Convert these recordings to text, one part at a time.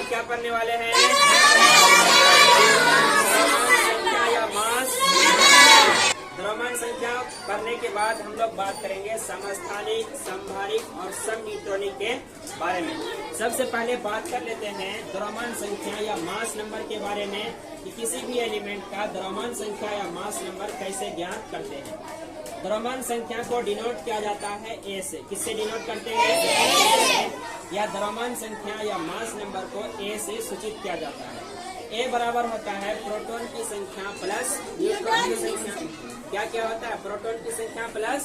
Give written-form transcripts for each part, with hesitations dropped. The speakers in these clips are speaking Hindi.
क्या पढ़ने वाले हैं? संख्या या मास। द्रव्यमान संख्या पढ़ने के बाद हम लोग बात करेंगे समस्थानिक, समभारिक और समन्यूट्रॉनिक के बारे में। सबसे पहले बात कर लेते हैं द्रव्यमान संख्या या मास नंबर के बारे में कि किसी भी एलिमेंट का द्रव्यमान संख्या या मास नंबर कैसे ज्ञात करते हैं। द्रव्यमान संख्या को डिनोट किया जाता है ए से। किससे डिनोट करते हैं? या द्रव्यमान संख्या या मास नंबर को ए से सूचित किया जाता है। ए बराबर होता है प्रोटॉन की संख्या प्लस न्यूट्रॉन की संख्या। क्या क्या होता है? प्रोटॉन की संख्या प्लस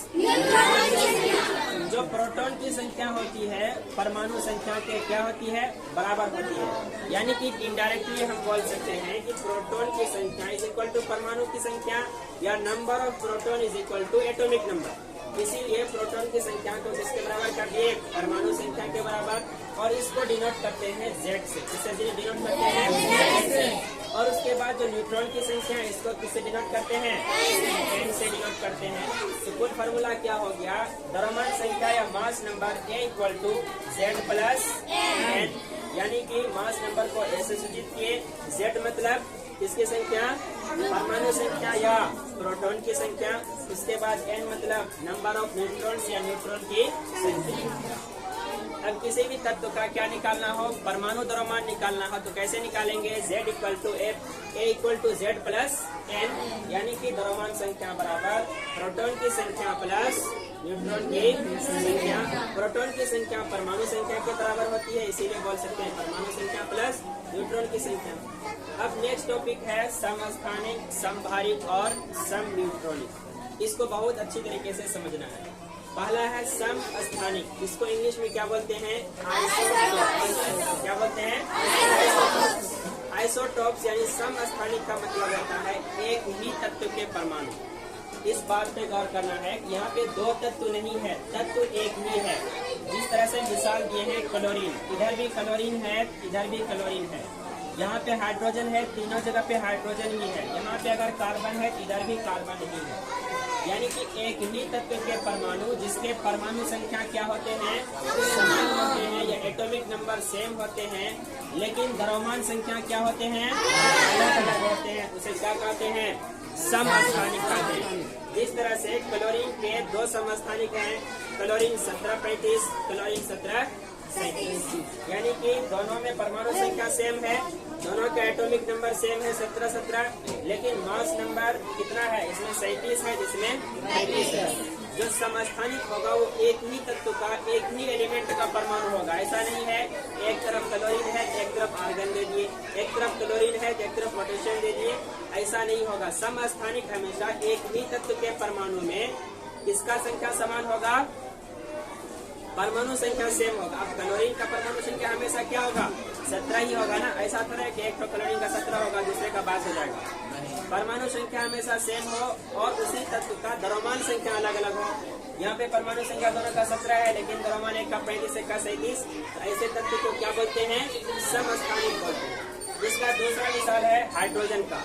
जो प्रोटॉन की संख्या होती है परमाणु संख्या के क्या होती है? बराबर होती है। यानी कि इनडायरेक्टली हम बोल सकते हैं कि प्रोटॉन की संख्या इज इक्वल टू परमाणु की संख्या या number of proton is equal to atomic number. इसीलिए प्रोटॉन की संख्या को किसके बराबर कर दिए? परमाणु संख्या के बराबर। और इसको डिनोट करते हैं Z से। किससे डिनोट करते हैं? Z से। और उसके बाद जो न्यूट्रॉन की संख्या है इसको किससे डिनोट करते हैं? N से डिनोट करते हैं। तो कुल फार्मूला क्या हो गया? द्रव्यमान संख्या या mass number A equal to Z plus N। यानी कि मास नंबर को A से सूचित किए। Z मतलब किसकी संख्या? परमाणु संख्या या प्रोटॉन की संख्या। उसके बाद N मतलब नंबर ऑफ न्यूट्रॉन्स या न्यूट्रॉन की संख्या। अब किसी भी तत्व का क्या निकालना हो? परमाणु द्रव्यमान निकालना हो तो कैसे निकालेंगे? Z equal to A equal to Z plus N। यानी कि द्रव्यमान संख्या बराबर प्रोटॉन की संख्या प्लस न्यूट्रॉन की संख्या। प्रोटॉन की संख्या परमाणु संख्या के बराबर होती है, इसीलिए बोल सकते हैं परमाणु संख्या प्लस न्यूट्रॉन की संख्या। अब नेक्स्ट टॉपिक है समस्थानिक, समभारिक और समन्यूट्रॉनिक। इसको बहुत अच्छी तरीके से समझना है। पहला है समस्थानिक, इसको इंग्लिश में क्या बोलते हैं? आइसोटॉप्स। क्या बोलते हैं? आइसोटॉप्स यानी समस्थानिक का मतलब होता है एक ही तत्व के परमाणु। इस बात पे गौर करना है कि यहाँ पे दो तत्व नहीं है, तत्व एक ही है। जिस तरह से मिसाल दिए हैं क्लोरीन, इधर भी क्लोरीन है, इधर भी क्लोरीन है। यहाँ पे हाइड्रोजन है, तीनों जगह पे हाइड्रोजन ही है। यहाँ पे अगर कार्बन है इधर भी कार्बन ही है। यानी कि एक ही तत्व के परमाणु जिसके परमाणु संख्या क्या होते हैं? समान होते हैं या एटॉमिक नंबर सेम होते हैं, लेकिन द्रव्यमान संख्या क्या होते हैं? अलग अलग होते हैं। उसे क्या कहते हैं? समस्थानिक कहते हैं। जिस तरह से क्लोरीन के दो समस्थानिक हैं, क्लोरीन 1735, क्लोरीन 1737। यानी कि दोनों में परमाणु संख्या सेम है, दोनों का एटॉमिक नंबर सेम है 1717, लेकिन मास नंबर कितना है? इसमें 37 है, जिसमें 35 है। जो समस्थानिक होगा वो एक ही तत्व का, एक ही एलिमेंट का परमाणु होगा। ऐसा नहीं है एक तरफ क्लोरीन है एक तरफ आर्गन दे दिए, एक तरफ क्लोरीन है एक तरफ पोटेशियम दे दिए, ऐसा नहीं होगा। समस्थानिक हमेशा एक ही तत्व के परमाणु में किसका संख्या समान होगा? परमाणु संख्या सेम होगा। अब क्लोरीन का परमाणु संख्या हमेशा क्या होगा? 17 ही होगा ना। ऐसा थोड़ा है कि एक तो क्लोरीन का 17 होगा, दूसरे का 22 हो जाएगा। परमाणु संख्या हमेशा सेम हो और उसी तत्व का द्रव्यमान संख्या अलग अलग हो। यहाँ पे परमाणु संख्या दोनों का 17 है, लेकिन द्रव्यमान एक का 35, एक का 37। ऐसे तत्व को क्या बोलते हैं? समस्थानिक बोलते हैं। इसका दूसरा मिसाल है हाइड्रोजन का।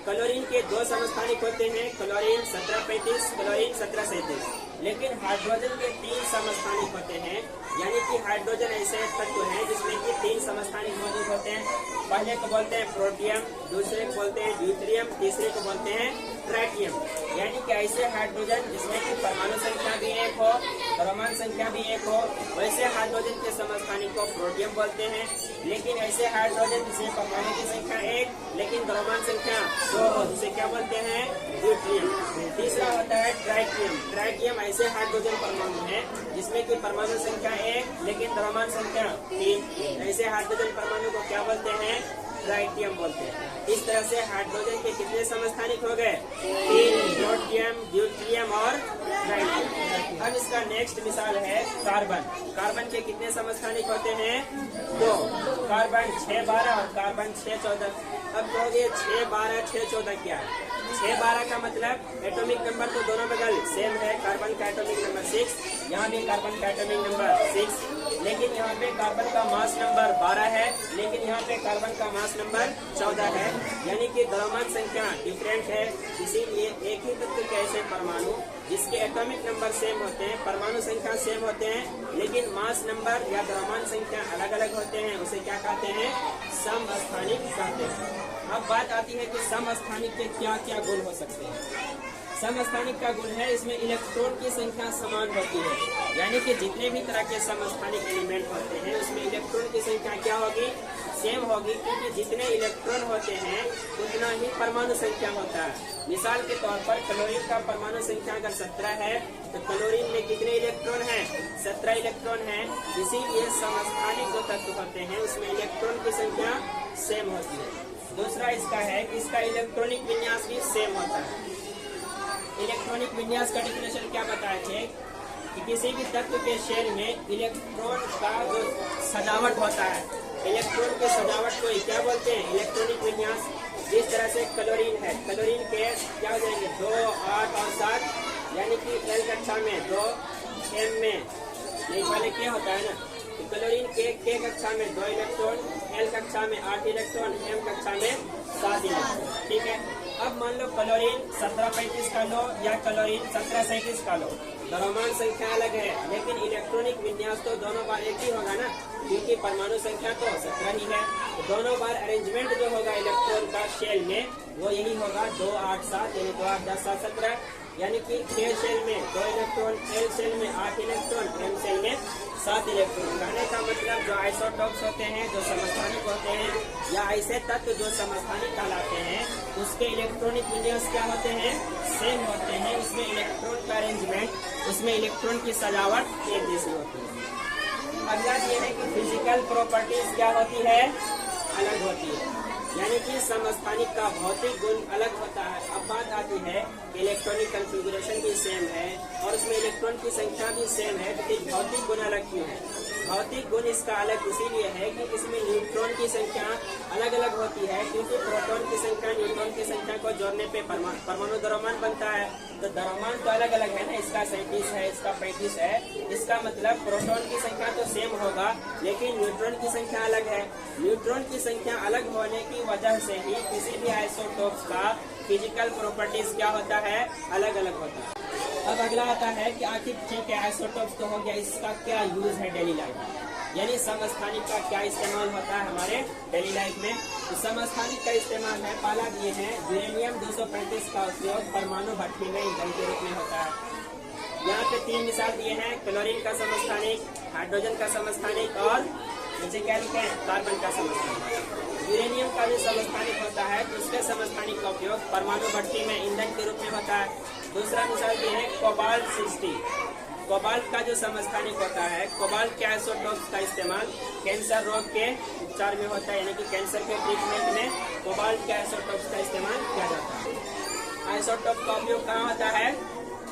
क्लोरीन के दो समस्थानिक होते हैं, क्लोरीन 1735, क्लोरीन 1737, लेकिन हाइड्रोजन के 3 समस्थानिक होते हैं। यानी कि हाइड्रोजन ऐसे तत्व है जिसमें कि 3 समस्थानिक मौजूद होते हैं। पहले को बोलते हैं प्रोटियम, दूसरे को बोलते हैं ड्यूटेरियम, तीसरे को बोलते हैं ट्राइटियम। यानी कि ऐसे हाइड्रोजन जिसमें कि परमाणु संख्या भी एक हो, द्रव्यमान संख्या भी एक हो, वैसे हाइड्रोजन के समस्थानिक को प्रोटियम बोलते हैं। लेकिन ऐसे हाइड्रोजन जिसमें परमाणु की संख्या 1 लेकिन द्रव्यमान संख्या 2 हो, जिसे क्या बोलते हैं? ड्यूटेरियम। तीसरा होता है ट्राइटियम। ट्राइटियम ऐसे हाइड्रोजन परमाणु है जिसमें कि परमाणु संख्या 1 लेकिन द्रव्यमान संख्या 3। ऐसे हाइड्रोजन परमाणु को क्या बोलते हैं? ट्राइटियम बोलते हैं। इस तरह से हाइड्रोजन के कितने समस्थानिक हो गए? 3, प्रोटियम, ड्यूटेरियम और ट्राइटियम। अब इसका नेक्स्ट मिसाल है कार्बन। कार्बन के कितने समस्थानिक होते हैं? 2। कार्बन 612 और कार्बन 614। अब कहोगे 612 614 क्या है? 612 का मतलब एटॉमिक नंबर तो दोनों बगल सेम है। कार्बन का एटॉमिक नंबर 6, यहाँ भी कार्बन का एटॉमिक नंबर 6। लेकिन यहाँ पे कार्बन का मास नंबर 12 है, लेकिन यहाँ पे कार्बन का मास नंबर 14 है, यानी कि द्रव्यमान संख्या डिफरेंट है। इसीलिए एक ही तत्व के ऐसे परमाणु जिसके एटॉमिक नंबर सेम होते हैं, परमाणु संख्या सेम होते हैं, लेकिन मास नंबर या द्रव्यमान संख्या अलग अलग होते हैं, उसे क्या कहते हैं? समस्थानिक कहते हैं। अब बात आती है कि समस्थानिक के क्या क्या गुण हो सकते हैं। समस्थानिक का गुण है इसमें इलेक्ट्रॉन की संख्या समान होती है, यानी कि जितने भी तरह के समस्थानिक एलिमेंट होते हैं उसमें इलेक्ट्रॉन की संख्या क्या होगी? सेम होगी, क्योंकि जितने इलेक्ट्रॉन होते हैं उतना ही परमाणु संख्या होता है। मिसाल के तौर पर क्लोरीन का परमाणु संख्या अगर 17 है तो क्लोरीन में कितने इलेक्ट्रॉन हैं? 17 इलेक्ट्रॉन हैं। इसीलिए समस्थानिक जो तत्व होते हैं उसमें इलेक्ट्रॉन की संख्या सेम होती है। दूसरा इसका है कि इसका इलेक्ट्रॉनिक विन्यास भी सेम होता है। इलेक्ट्रॉनिक विन्यास का डेफिनेशन क्या बताए थे कि किसी भी तत्व के शेल में इलेक्ट्रॉन का जो सजावट होता है, इलेक्ट्रॉन के सजावट को क्या बोलते हैं? इलेक्ट्रॉनिक विन्यास। जिस तरह से क्लोरीन है, क्लोरीन के क्या हो जाएंगे? 2, 8 और 7, यानी कि एल कक्षा में 2, एम में नहीं वाले क्या होता है ना, तो क्लोरीन के कक्षा में 2 इलेक्ट्रॉन, एल कक्षा में 8 इलेक्ट्रॉन, एम कक्षा में 7 इलेक्ट्रॉन। ठीक है। अब मान लो क्लोरीन 1735 का लो या क्लोरीन 1737 का लो, द्रव्यमान संख्या अलग है, लेकिन इलेक्ट्रॉनिक विन्यास तो दोनों बार एक ही होगा ना, क्योंकि परमाणु संख्या तो 17 ही है। तो दोनों बार अरेंजमेंट जो होगा इलेक्ट्रॉन का शेल में वो यही होगा 2, 8, 7, यानी 2, 8, 10, 7, 17, यानी कि के शेल में 2 इलेक्ट्रॉन, एल शेल में 8 इलेक्ट्रॉन, एम शेल में 7 इलेक्ट्रॉन। कहने का मतलब जो आइसोटॉप्स होते हैं, जो समस्थानिक होते हैं, या ऐसे तत्व जो समस्थानिक कहलाते हैं, उसके इलेक्ट्रॉनिक विन्यास क्या होते हैं? सेम होते हैं। उसमें इलेक्ट्रॉन का अरेंजमेंट, उसमें इलेक्ट्रॉन की सजावट एक जैसी होती है। अगला ये है कि फिजिकल प्रॉपर्टीज क्या होती है? अलग होती है, यानी कि समस्थानिक का भौतिक गुण अलग होता है। अब बात आती है इलेक्ट्रॉनिक कॉन्फ़िगरेशन भी सेम है और उसमें इलेक्ट्रॉन की संख्या भी सेम है, तो फिर भौतिक गुण अलग क्यों है? भौतिक गुण इसका अलग इसीलिए है कि इसमें न्यूट्रॉन की संख्या अलग अलग होती है, क्योंकि प्रोटॉन की संख्या न्यूट्रॉन की संख्या को जोड़ने पे परमाणु द्रव्यमान बनता है। तो द्रव्यमान तो अलग अलग है ना, इसका 37 है, इसका 35 है, इसका मतलब प्रोटॉन की संख्या तो सेम होगा, लेकिन न्यूट्रॉन की संख्या अलग है। न्यूट्रॉन की संख्या अलग होने की वजह से ही किसी भी आइसोटोप्स का फिजिकल प्रॉपर्टीज क्या होता है? अलग अलग होता है। अब अगला आता है कि आखिर ठीक है आइसोटोप्स तो हो गया, इसका क्या यूज है डेली लाइफ में, यानी समस्थानिक का क्या इस्तेमाल होता है हमारे डेली लाइफ में। तो समस्थानिक का इस्तेमाल है, पहला दिए हैं यूरेनियम 235 का उपयोग परमाणु भट्ठी में ईंधन के रूप में होता है। यहाँ पे 3 मिसाल दिए हैं, क्लोरीन का समस्थानिक, हाइड्रोजन का समस्थानिक और नीचे क्या लिखे हैं? कार्बन का समस्थानिक। यूरेनियम का भी समस्थानिक होता है, तो उसके समस्थानिक का उपयोग परमाणु भट्ठी में ईंधन के रूप में होता है। दूसरा मिसाल ये है कोबाल्ट 60। कोबाल्ट का जो समस्थानिक होता है, कोबाल्ट के आइसोटोप्स का इस्तेमाल कैंसर रोग के उपचार में होता है, यानी कि कैंसर के ट्रीटमेंट में कोबाल्ट के आइसोटोप्स का इस्तेमाल किया जाता है। आइसोटोप का उपयोग कहाँ होता है?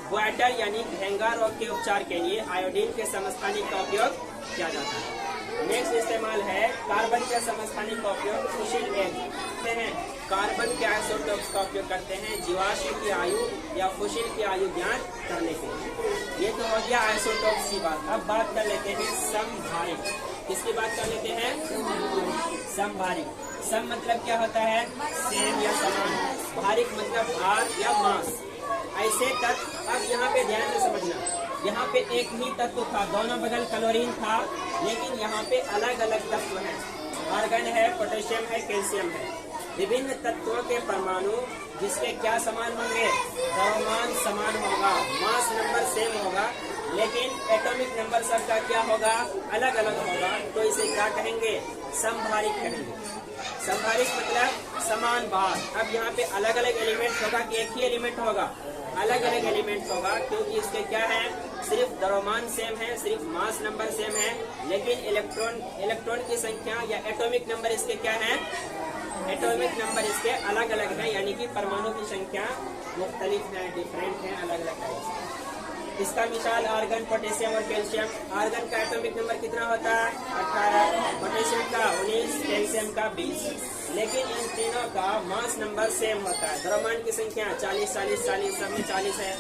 ग्वाइटर यानी घेंगा रोग के उपचार के लिए आयोडीन के समस्थानिक का उपयोग किया जाता है। नेक्स्ट इस्तेमाल है कार्बन के समस्थानिक का उपयोग फुसिल करते हैं। कार्बन के आइसोटोप्स का उपयोग करते हैं जीवाश्म की आयु या फुसिल की आयु ज्ञात करने के लिए। ये तो हो गया आइसोटोप्स की बात। अब बात कर लेते हैं समभारिक। किसकी बात कर लेते हैं? समभारिक। सम मतलब क्या होता है? सेम या समान। भारिक मतलब भार या मास। ऐसे तत्व, अब यहाँ पे ध्यान से समझना, यहाँ पे एक ही तत्व था, दोनों बगल क्लोरीन था, लेकिन यहाँ पे अलग अलग तत्व हैं। आर्गन है, पोटेशियम है, कैल्शियम है। विभिन्न तत्वों के परमाणु जिसके क्या समान होंगे? द्रव्यमान समान होगा, मास नंबर सेम होगा, लेकिन एटॉमिक नंबर सबका क्या होगा? अलग अलग होगा। तो इसे क्या कहेंगे? समभारिक कहेंगे। समभारिक मतलब समान भार। अब यहाँ पे अलग अलग एलिमेंट होगा कि एक ही एलिमेंट होगा? अलग अलग एलिमेंट होगा, क्योंकि इसके क्या है? सिर्फ द्रव्यमान सेम है, सिर्फ मास नंबर सेम है, लेकिन इलेक्ट्रॉन की संख्या या एटॉमिक नंबर इसके क्या है? एटॉमिक नंबर इसके अलग अलग है, यानी कि परमाणु की संख्या मुख्तलिफ है, डिफरेंट है, अलग अलग है। इसका मिसाल आर्गन, पोटेशियम और कैल्शियम। आर्गन का एटॉमिक नंबर कितना होता है? 18, पोटेशियम का 19, कैल्शियम का 20। लेकिन इन तीनों का मास नंबर सेम होता है। द्रव्यमान की संख्या 40, 40, 40, सब में 40 है।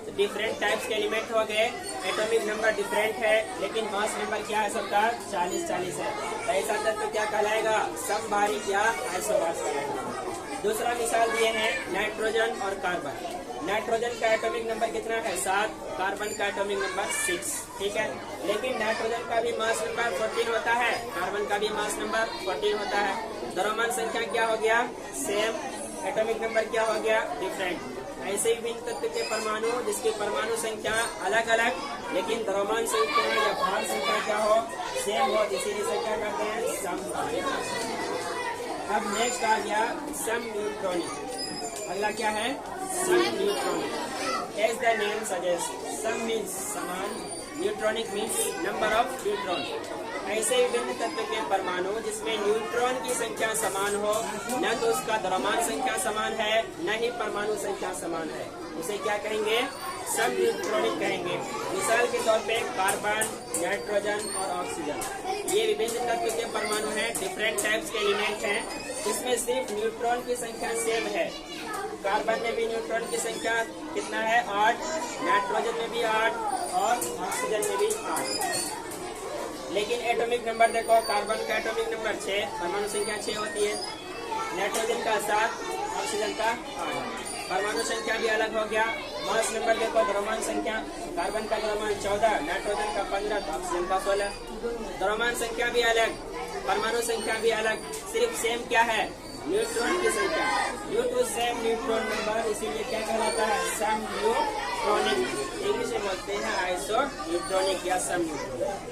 डिफरेंट टाइप्स के एलिमेंट हो गए, एटॉमिक नंबर डिफरेंट है, लेकिन मास नंबर क्या है सबका 40-40 है। तो ऐसा तत्व क्या कहलाएगा? समभारिक या आइसोबार्स कहलाएगा। दूसरा मिसाल दिए हैं नाइट्रोजन और कार्बन। नाइट्रोजन का एटॉमिक नंबर कितना है? 7, कार्बन का एटॉमिक नंबर 6, ठीक है। लेकिन नाइट्रोजन का भी मास नंबर 14 होता है, कार्बन का भी मास नंबर 14 होता है। द्रव्यमान संख्या क्या हो गया? सेम। एटॉमिक नंबर क्या हो गया? डिफरेंट। ऐसे ही भिन्न तत्व के परमाणु जिसकी परमाणु संख्या अलग अलग लेकिन द्रव्यमान संख्या या भार संख्या क्या हो? सेम हो, इसीलिए से क्या करते हैं? समभारिक। अब नेक्स्ट आ गया सम न्यूट्रॉनिक। अगला क्या है? सम neutronic. As the name suggest, सम मीन्स समान, neutronic means number of neutron. ऐसे विभिन्न तत्व के परमाणु जिसमें न्यूट्रॉन की संख्या समान हो, न तो उसका द्रव्यमान संख्या समान है न ही परमाणु संख्या समान है, उसे क्या कहेंगे? सम न्यूट्रॉनिक कहेंगे। मिसाल के तौर पे कार्बन, नाइट्रोजन और ऑक्सीजन, ये विभिन्न तत्व के परमाणु हैं, डिफरेंट टाइप्स के एलिमेंट हैं। इसमें सिर्फ न्यूट्रॉन की संख्या सेम है। कार्बन में भी न्यूट्रॉन की संख्या कितना है? 8, नाइट्रोजन में भी 8 और ऑक्सीजन में भी 8। लेकिन एटॉमिक नंबर देखो, कार्बन का एटॉमिक नंबर 6, परमाणु संख्या 6 होती है, नाइट्रोजन का 7, ऑक्सीजन का 8। परमाणु संख्या भी अलग हो गया। मास नंबर देखो, द्रव्यमान संख्या, कार्बन का द्रव्यमान 14, नाइट्रोजन का 15, ऑक्सीजन का 16। द्रव्यमान संख्या भी अलग, परमाणु संख्या भी अलग, सिर्फ सेम क्या है? न्यूट्रॉन की संख्या। Due to same neutron number, इसीलिए क्या कहलाता है? सम न्यूट्रॉनिक। इंग्लिश में बोलते हैं आइसो न्यूट्रॉनिक या सम न्यूट्रॉनिक।